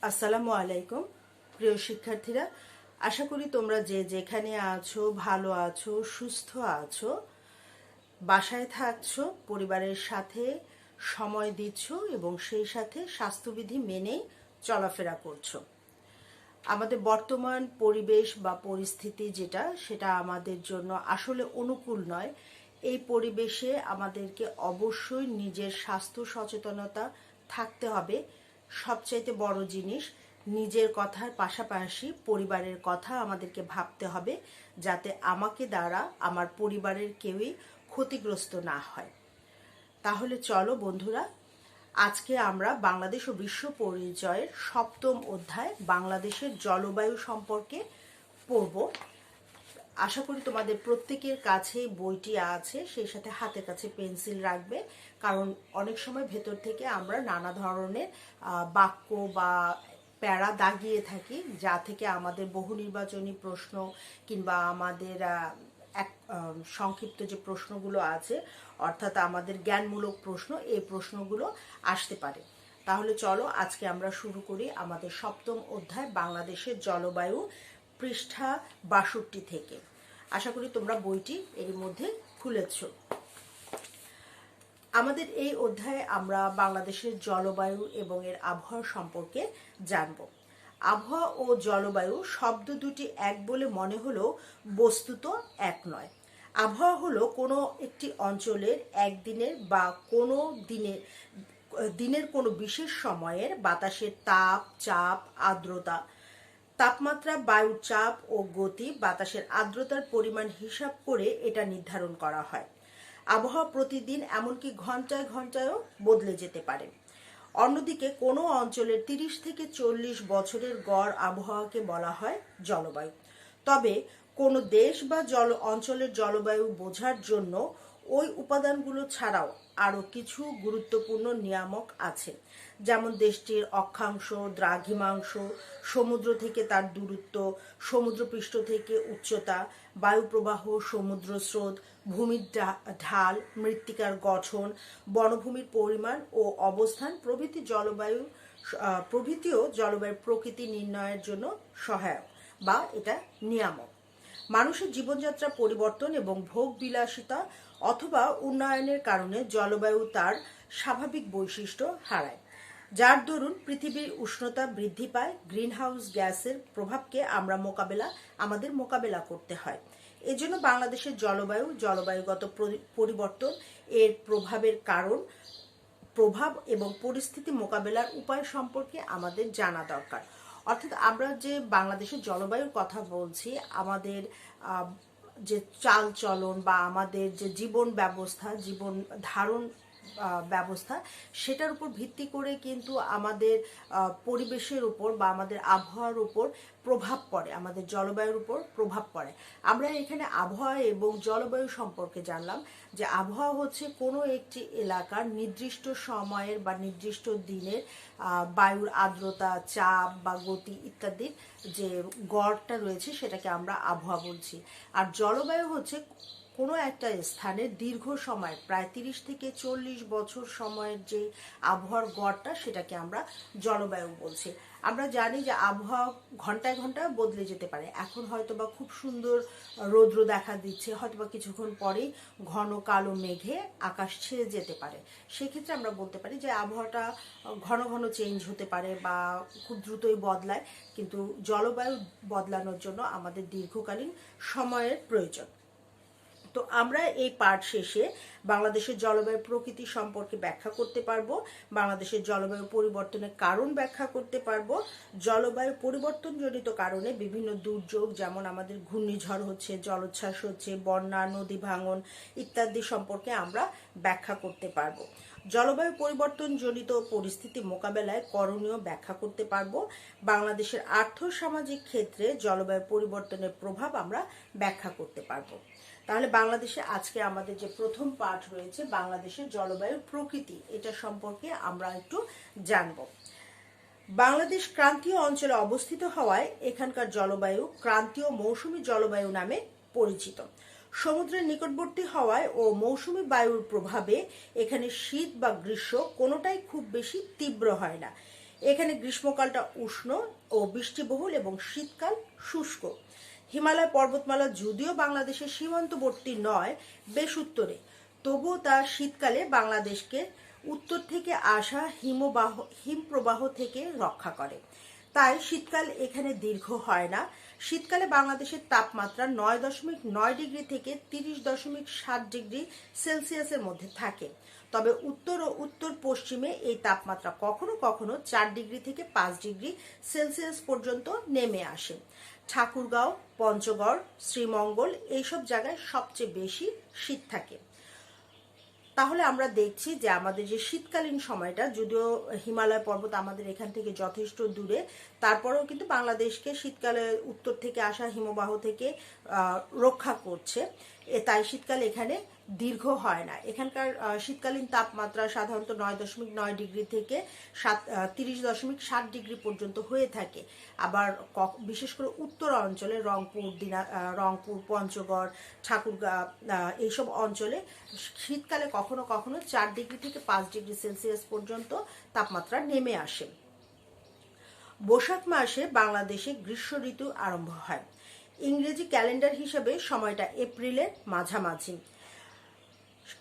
আসসালামু আলাইকুম প্রিয় শিক্ষার্থীরা, আশা করি তোমরা যে যেখানে আছো ভালো আছো, সুস্থ আছো, বাসায় থাকছো, পরিবারের সাথে সময় দিচ্ছ এবং সেই সাথে স্বাস্থ্যবিধি মেনে চলাফেরা করছো। আমাদের বর্তমান পরিবেশ বা পরিস্থিতি সেটা আমাদের জন্য আসলে অনুকূল নয়। এই পরিবেশে আমাদেরকে অবশ্যই নিজের স্বাস্থ্য সচেতনতা থাকতে হবে। সবচাইতে বড় জিনিস, নিজের কথার পাশাপাশি পরিবারের কথা আমাদেরকে ভাবতে হবে, যাতে আমাকে দ্বারা আমার পরিবারের কেউই ক্ষতিগ্রস্ত না হয়। তাহলে চলো বন্ধুরা, আজকে আমরা বাংলাদেশ ও বিশ্ব পরিচয়ের 7ম অধ্যায় বাংলাদেশের জলবায়ু সম্পর্কে পড়ব। আশা করি তোমাদের প্রত্যেকের কাছে বইটি আছে, সেই সাথে হাতের কাছে পেন্সিল রাখবে, কারণ অনেক সময় ভেতর থেকে আমরা নানা ধরনের বাক্য বা প্যারা দাগিয়ে থাকি, যা থেকে আমাদের বহু নির্বাচনী প্রশ্ন কিংবা আমাদের সংক্ষিপ্ত যে প্রশ্নগুলো আছে, অর্থাৎ আমাদের জ্ঞানমূলক প্রশ্ন, এই প্রশ্নগুলো আসতে পারে। তাহলে চলো আজকে আমরা শুরু করি আমাদের 7ম অধ্যায় বাংলাদেশের জলবায়ু, পৃষ্ঠা 62 থেকে। আশা করি তোমরা বইটি এর মধ্যে খুলেছ। আমাদের এই অধ্যায়ে আমরা বাংলাদেশের জলবায়ু এবং এর আবহাওয়া সম্পর্কে জানব। আবহাওয়া ও জলবায়ু শব্দ দুটি এক বলে মনে হলেও বস্তুত এক নয়। আবহাওয়া হলো কোনো একটি অঞ্চলের একদিনের বা কোনো দিনের কোনো বিশেষ সময়ের বাতাসের তাপ, চাপ, আর্দ্রতা, তাপমাত্রা, বায়ুর চাপ ও গতি, বাতাসের আর্দ্রতার পরিমাণ হিসাব করে এটা নির্ধারণ করা হয়। আবহাওয়া প্রতিদিন, এমনকি ঘন্টায় ঘন্টায়ও বদলে যেতে পারে। অন্যদিকে কোনো অঞ্চলের 30 থেকে 40 বছরের গড় আবহাওয়াকে বলা হয় জলবায়ু। তবে কোনো দেশ বা অঞ্চলের জলবায়ু বোঝার জন্য ওই উপাদানগুলো ছাড়াও আরও কিছু গুরুত্বপূর্ণ নিয়ামক আছে, যেমন দেশটির অক্ষাংশ, দ্রাঘিমাংশ, সমুদ্র থেকে তার দূরত্ব, সমুদ্রপৃষ্ঠ থেকে উচ্চতা, বায়ুপ্রবাহ, সমুদ্র স্রোত, ভূমির ঢাল, মৃত্তিকার গঠন, বনভূমির পরিমাণ ও অবস্থান প্রভৃতিও জলবায়ুর প্রকৃতি নির্ণয়ের জন্য সহায়ক বা এটা নিয়ামক। মানুষের জীবনযাত্রা পরিবর্তন এবং ভোগ বিলাসিতা অথবা উন্নয়নের কারণে জলবায়ু তার স্বাভাবিক বৈশিষ্ট্য হারায়, যার দরুন পৃথিবীর উষ্ণতা বৃদ্ধি পায়। গ্রিনহাউস গ্যাসের প্রভাবকে আমাদের মোকাবেলা করতে হয়। এজন্য বাংলাদেশের জলবায়ুগত পরিবর্তন, এর প্রভাব এবং পরিস্থিতি মোকাবেলার উপায় সম্পর্কে আমাদের জানা দরকার। অর্থাৎ আমরা যে বাংলাদেশের জলবায়ুর কথা বলছি, আমাদের যে চালচলন বা আমাদের যে জীবন ধারণ ব্যবস্থা, সেটার উপর ভিত্তি করে কিন্তু আমাদের পরিবেশের উপর বা আমাদের আবহাওয়ার উপর প্রভাব পড়ে, আমাদের জলবায়ুর উপর প্রভাব পড়ে। আমরা এখানে আবহাওয়া এবং জলবায়ু সম্পর্কে জানলাম যে আবহাওয়া হচ্ছে কোনো একটি এলাকার নির্দিষ্ট সময়ের বা নির্দিষ্ট দিনের বায়ুর আর্দ্রতা, চাপ বা গতি ইত্যাদির যে গড়টা রয়েছে, সেটাকে আমরা আবহাওয়া বলছি। আর জলবায়ু হচ্ছে কোনো একটা স্থানের দীর্ঘ সময়, প্রায় 30 থেকে 40 বছর সময়ের যে আবহাওয়ার গড়টা, সেটাকে আমরা জলবায়ু বলছি। আমরা জানি যে আবহাওয়া ঘন্টায় ঘন্টায় বদলে যেতে পারে। এখন হয়তোবা খুব সুন্দর রৌদ্র দেখা দিচ্ছে, হয়তোবা কিছুক্ষণ পরেই ঘন কালো মেঘে আকাশ ছেয়ে যেতে পারে। সেক্ষেত্রে আমরা বলতে পারি যে আবহাওয়াটা ঘন ঘন চেঞ্জ হতে পারে বা খুব দ্রুতই বদলায়, কিন্তু জলবায়ু বদলানোর জন্য আমাদের দীর্ঘকালীন সময়ের প্রয়োজন। তো আমরা এই পাঠ শেষে বাংলাদেশের জলবায়ু প্রকৃতি সম্পর্কে ব্যাখ্যা করতে পারবো, বাংলাদেশের জলবায়ু পরিবর্তনের কারণ ব্যাখ্যা করতে পারবো, জলবায়ু পরিবর্তনজনিত কারণে বিভিন্ন দুর্যোগ, যেমন আমাদের ঘূর্ণিঝড় হচ্ছে, জলোচ্ছ্বাস হচ্ছে, বন্যা, নদী ভাঙন ইত্যাদি সম্পর্কে আমরা ব্যাখ্যা করতে পারবো। জলবায়ু পরিবর্তনজনিত পরিস্থিতি মোকাবেলায় করণীয় ব্যাখ্যা করতে পারবো। বাংলাদেশের আর্থ-সামাজিক ক্ষেত্রে জলবায়ু পরিবর্তনের প্রভাব আমরা ব্যাখ্যা করতে পারবো। তাহলে বাংলাদেশে আজকে আমাদের যে প্রথম পাঠ রয়েছে, বাংলাদেশের জলবায়ুর প্রকৃতি, এটা সম্পর্কে আমরা একটু জানব। বাংলাদেশ ক্রান্তীয় অঞ্চলে অবস্থিত হওয়ায় এখানকার জলবায়ু ক্রান্তীয় মৌসুমী জলবায়ু নামে পরিচিত। সমুদ্রের নিকটবর্তী হওয়ায় ও মৌসুমী বায়ুর প্রভাবে এখানে শীত বা গ্রীষ্ম কোনোটাই খুব বেশি তীব্র হয় না। এখানে গ্রীষ্মকালটা উষ্ণ ও বৃষ্টিবহুল এবং শীতকাল শুষ্ক। হিমালয় পর্বতমালা যদিও বাংলাদেশের সীমান্তবর্তী নয়, বেশ উত্তরে, তবুও তা শীতকালে বাংলাদেশকে উত্তর থেকে আসা হিমপ্রবাহ থেকে রক্ষা করে। তাই শীতকাল এখানে দীর্ঘ হয় না। শীতকালে বাংলাদেশের তাপমাত্রা 9.9 ডিগ্রি থেকে 30.7 ডিগ্রি সেলসিয়াসের মধ্যে থাকে। তবে উত্তর ও উত্তর পশ্চিমে এই তাপমাত্রা কখনো কখনো 4 ডিগ্রি থেকে 5 ডিগ্রি সেলসিয়াস পর্যন্ত নেমে আসে। ঠাকুরগাঁও, পঞ্চগড়, শ্রীমঙ্গল এইসব জায়গায় সবচেয়ে বেশি শীত থাকে। তাহলে আমরা দেখছি যে আমাদের যে শীতকালীন সময়টা, যদিও হিমালয় পর্বত আমাদের এখান থেকে যথেষ্ট দূরে, তারপরেও কিন্তু বাংলাদেশকে শীতকালে উত্তর থেকে আসা হিমবাহ থেকে রক্ষা করছে। তাই শীতকাল এখানে দীর্ঘ হয় না। এখানকার শীতকালীন তাপমাত্রা সাধারণত 9.9 ডিগ্রি থেকে 30.7 ডিগ্রি পর্যন্ত হয়ে থাকে। আবার বিশেষ করে উত্তর অঞ্চলে রংপুর, পঞ্চগড়, ঠাকুরগাঁও এইসব অঞ্চলে শীতকালে কখনো কখনো 4 ডিগ্রি থেকে 5 ডিগ্রি সেলসিয়াস পর্যন্ত তাপমাত্রা নেমে আসে। বৈশাখ মাসে বাংলাদেশে গ্রীষ্ম ঋতু আরম্ভ হয়। ইংরেজি ক্যালেন্ডার হিসাবে সময়টা এপ্রিলের মাঝামাঝি।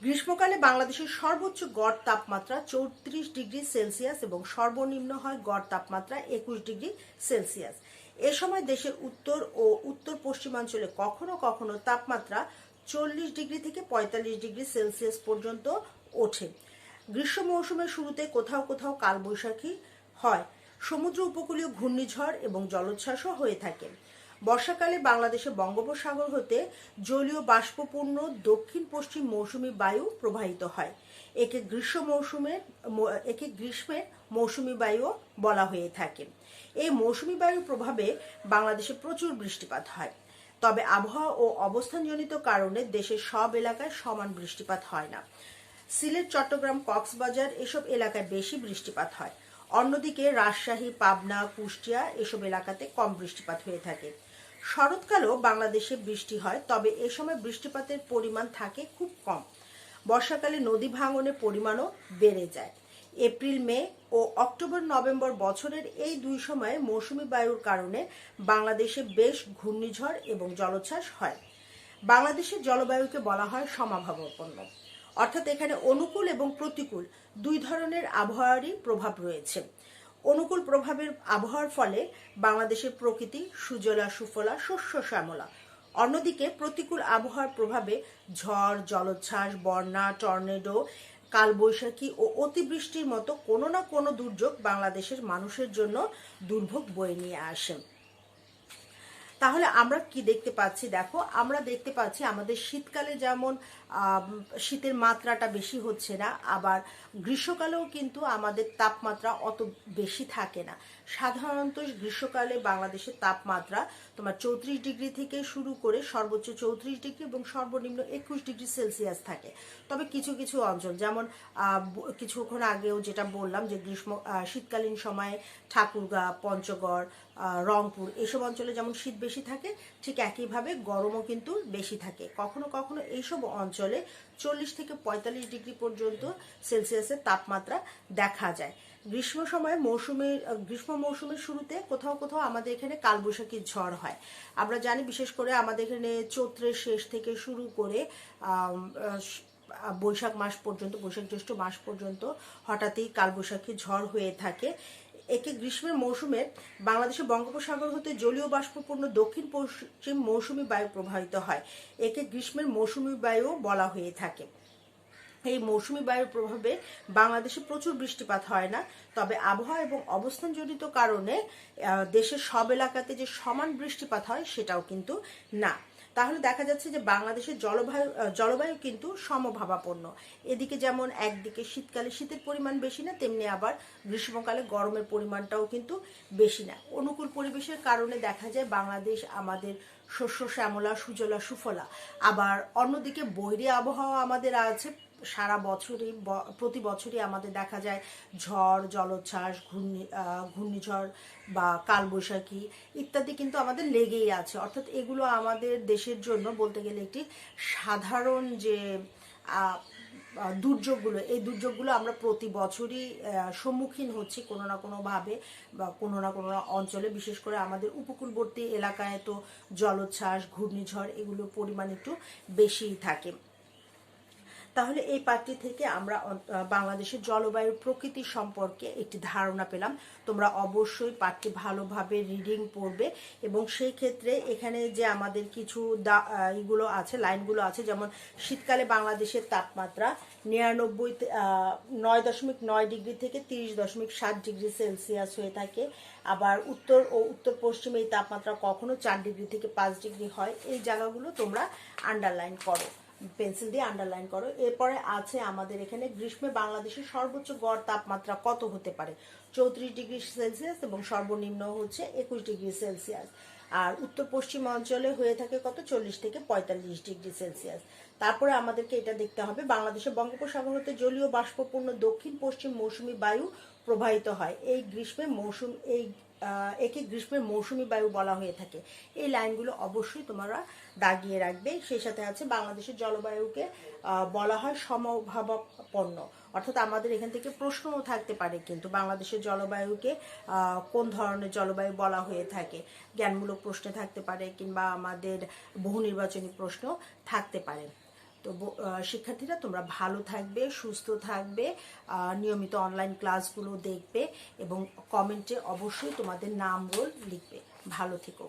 গ্রীষ্মকালে বাংলাদেশের সর্বোচ্চ গড় তাপমাত্রা 34 ডিগ্রি সেলসিয়াস এবং সর্বনিম্ন হয় গড় তাপমাত্রা 21 ডিগ্রি সেলসিয়াস। এ সময় দেশের উত্তর ও উত্তর পশ্চিমাঞ্চলে কখনো কখনো তাপমাত্রা 40 ডিগ্রি থেকে 45 ডিগ্রি সেলসিয়াস পর্যন্ত ওঠে। গ্রীষ্ম মৌসুমের শুরুতে কোথাও কোথাও কালবৈশাখী হয়। সমুদ্র উপকূলীয় ঘূর্ণিঝড় এবং জলোচ্ছ্বাসও হয়ে থাকে। বর্ষাকালে বাংলাদেশে বঙ্গোপসাগর হতে জলীয় বাষ্পপূর্ণ দক্ষিণ পশ্চিম মৌসুমী বায়ু প্রবাহিত হয়। একে গ্রীষ্মের মৌসুমী বায়ুও বলা হয়ে থাকে। এই মৌসুমী বায়ুর প্রভাবে বাংলাদেশে প্রচুর বৃষ্টিপাত হয়। তবে আবহাওয়া ও অবস্থানজনিত কারণে দেশের সব এলাকায় সমান বৃষ্টিপাত হয় না। সিলেট, চট্টগ্রাম, কক্সবাজার এসব এলাকায় বেশি বৃষ্টিপাত হয়। অন্যদিকে রাজশাহী, পাবনা, কুষ্টিয়া এসব এলাকাতে কম বৃষ্টিপাত হয়ে থাকে। শরৎকালেও বাংলাদেশে বৃষ্টি হয়, তবে এ সময় বৃষ্টিপাতের পরিমাণ থাকে খুব কম। বর্ষাকালে নদী ভাঙনের পরিমাণও বেড়ে যায়। এপ্রিল, মে ও অক্টোবর, নভেম্বর বছরের এই দুই সময়ে মৌসুমী বায়ুর কারণে বাংলাদেশে বেশ ঘূর্ণিঝড় এবং জলোচ্ছ্বাস হয়। বাংলাদেশের জলবায়ুকে বলা হয় সমভাবাপন্ন, অর্থাৎ এখানে অনুকূল এবং প্রতিকূল দুই ধরনের আবহাওয়ারই প্রভাব রয়েছে। অনুকূল প্রভাবের আবহাওয়ার ফলে বাংলাদেশের প্রকৃতি সুজলা সুফলা, শস্য শ্যামলা। অন্যদিকে প্রতিকূল আবহাওয়ার প্রভাবে ঝড়, জলোচ্ছ্বাস, বন্যা, টর্নেডো, কালবৈশাখী ও অতিবৃষ্টির মতো কোনো না কোনো দুর্যোগ বাংলাদেশের মানুষের জন্য দুর্ভোগ বয়ে নিয়ে আসে। তাহলে আমরা কি দেখতে পাচ্ছি? দেখো, আমরা দেখতে পাচ্ছি আমাদের শীতকালে যেমন শীতের মাত্রাটা বেশি হচ্ছে না, আবার গ্রীষ্মকালেও কিন্তু আমাদের তাপমাত্রা অত বেশি থাকে না। সাধারণত গ্রীষ্মকালে বাংলাদেশের তাপমাত্রা তোমার 34 ডিগ্রি থেকে শুরু করে সর্বোচ্চ 34 ডিগ্রি এবং সর্বনিম্ন 21 ডিগ্রি সেলসিয়াস থাকে। তবে কিছু কিছু অঞ্চল, যেমন কিছুক্ষণ আগেও যেটা বললাম যে শীতকালীন সময়ে ঠাকুরগাঁও, পঞ্চগড়, রংপুর এসব অঞ্চলে যেমন শীত বেশি থাকে, ঠিক একইভাবে গরমও কিন্তু বেশি থাকে। কখনো কখনো এইসব অঞ্চলে 40 থেকে 45 ডিগ্রি পর্যন্ত সেলসিয়াসের তাপমাত্রা দেখা যায়। গ্রীষ্ম মৌসুমের শুরুতে কোথাও কোথাও আমাদের এখানে কালবৈশাখীর ঝড় হয়। আমরা জানি, বিশেষ করে আমাদের এখানে চৈত্রের শেষ থেকে শুরু করে বৈশাখ জ্যৈষ্ঠ মাস পর্যন্ত হঠাৎই কালবৈশাখী ঝড় হয়ে থাকে। একে গ্রীষ্মের মৌসুমে বাংলাদেশের বঙ্গোপসাগর হতে জলীয় বাষ্পপূর্ণ দক্ষিণ পশ্চিম মৌসুমী বায়ু প্রবাহিত হয়। একে গ্রীষ্মের মৌসুমী বায়ু বলা হয়ে থাকে। এই মৌসুমী বায়ুর প্রভাবে বাংলাদেশে প্রচুর বৃষ্টিপাত হয় না, তবে আবহাওয়া এবং অবস্থানজনিত কারণে দেশের সব এলাকাতে যে সমান বৃষ্টিপাত হয় সেটাও কিন্তু না। তাহলে দেখা যাচ্ছে যে বাংলাদেশের জলবায়ু কিন্তু সমভাবাপন্ন। এদিকে যেমন একদিকে শীতকালে শীতের পরিমাণ বেশি না, তেমনি আবার গ্রীষ্মকালে গরমের পরিমাণটাও কিন্তু বেশি না। অনুকূল পরিবেশের কারণে দেখা যায় বাংলাদেশ আমাদের শস্য শ্যামলা, সুজলা সুফলা। আবার অন্যদিকে বৈরী আবহাওয়া আমাদের আছে সারা বছরই, প্রতি বছরই আমাদের দেখা যায় ঝড়, জলোচ্ছ্বাস, ঘূর্ণিঝড় বা কালবৈশাখী ইত্যাদি কিন্তু আমাদের লেগেই আছে। অর্থাৎ এগুলো আমাদের দেশের জন্য বলতে গেলে একটি সাধারণ যে দুর্যোগগুলো, এই দুর্যোগগুলো আমরা প্রতি বছরই সম্মুখীন হচ্ছি কোনো না কোনোভাবে বা কোনো না কোনো অঞ্চলে। বিশেষ করে আমাদের উপকূলবর্তী এলাকায় তো জলোচ্ছ্বাস, ঘূর্ণিঝড় এগুলোর পরিমাণ একটু বেশিই থাকে। তাহলে এই পাঠটি থেকে আমরা বাংলাদেশের জলবায়ুর প্রকৃতি সম্পর্কে একটি ধারণা পেলাম। তোমরা অবশ্যই পাঠটি ভালোভাবে রিডিং পড়বে এবং সেই ক্ষেত্রে এখানে যে আমাদের কিছু এইগুলো আছে, লাইনগুলো আছে, যেমন শীতকালে বাংলাদেশের তাপমাত্রা 9.9 ডিগ্রি থেকে 30.7 ডিগ্রি সেলসিয়াস হয়ে থাকে। আবার উত্তর ও উত্তর পশ্চিমে এই তাপমাত্রা কখনো 4 ডিগ্রি থেকে 5 ডিগ্রি হয়। এই জায়গাগুলো তোমরা আন্ডারলাইন করো, পেন্সিল দিয়ে আন্ডারলাইন করো। এরপরে আছে আমাদের এখানে গ্রীষ্মে বাংলাদেশের সর্বোচ্চ গড় তাপমাত্রা কত হতে পারে, 34 ডিগ্রি সেলসিয়াস এবং সর্বনিম্ন হচ্ছে 21 ডিগ্রি সেলসিয়াস। আর উত্তর পশ্চিম অঞ্চলে হয়ে থাকে কত, 40 থেকে 45 ডিগ্রি সেলসিয়াস। তারপরে আমাদেরকে এটা দেখতে হবে বাংলাদেশের বঙ্গোপসাগর হতে জলীয় বাষ্পপূর্ণ দক্ষিণ পশ্চিম মৌসুমী বায়ু প্রবাহিত হয়। এই গ্রীষ্মে একে গ্রীষ্মের মৌসুমী বায়ু বলা হয়ে থাকে। এই লাইনগুলো অবশ্যই তোমরা দাগিয়ে রাখবে। সেই সাথে আছে বাংলাদেশের জলবায়ুকে বলা হয় সমভাবাপন্ন, অর্থাৎ আমাদের এখান থেকে প্রশ্নও থাকতে পারে কিন্তু বাংলাদেশের জলবায়ুকে কোন ধরনের জলবায়ু বলা হয়ে থাকে, জ্ঞানমূলক প্রশ্নে থাকতে পারে কিংবা আমাদের বহু নির্বাচনী প্রশ্ন থাকতে পারে। তো শিক্ষার্থীরা তোমরা ভালো থাকবে, সুস্থ থাকবে, নিয়মিত অনলাইন ক্লাসগুলো দেখবে এবং কমেন্টে অবশ্যই তোমাদের নাম রোল লিখবে। ভালো থেকো।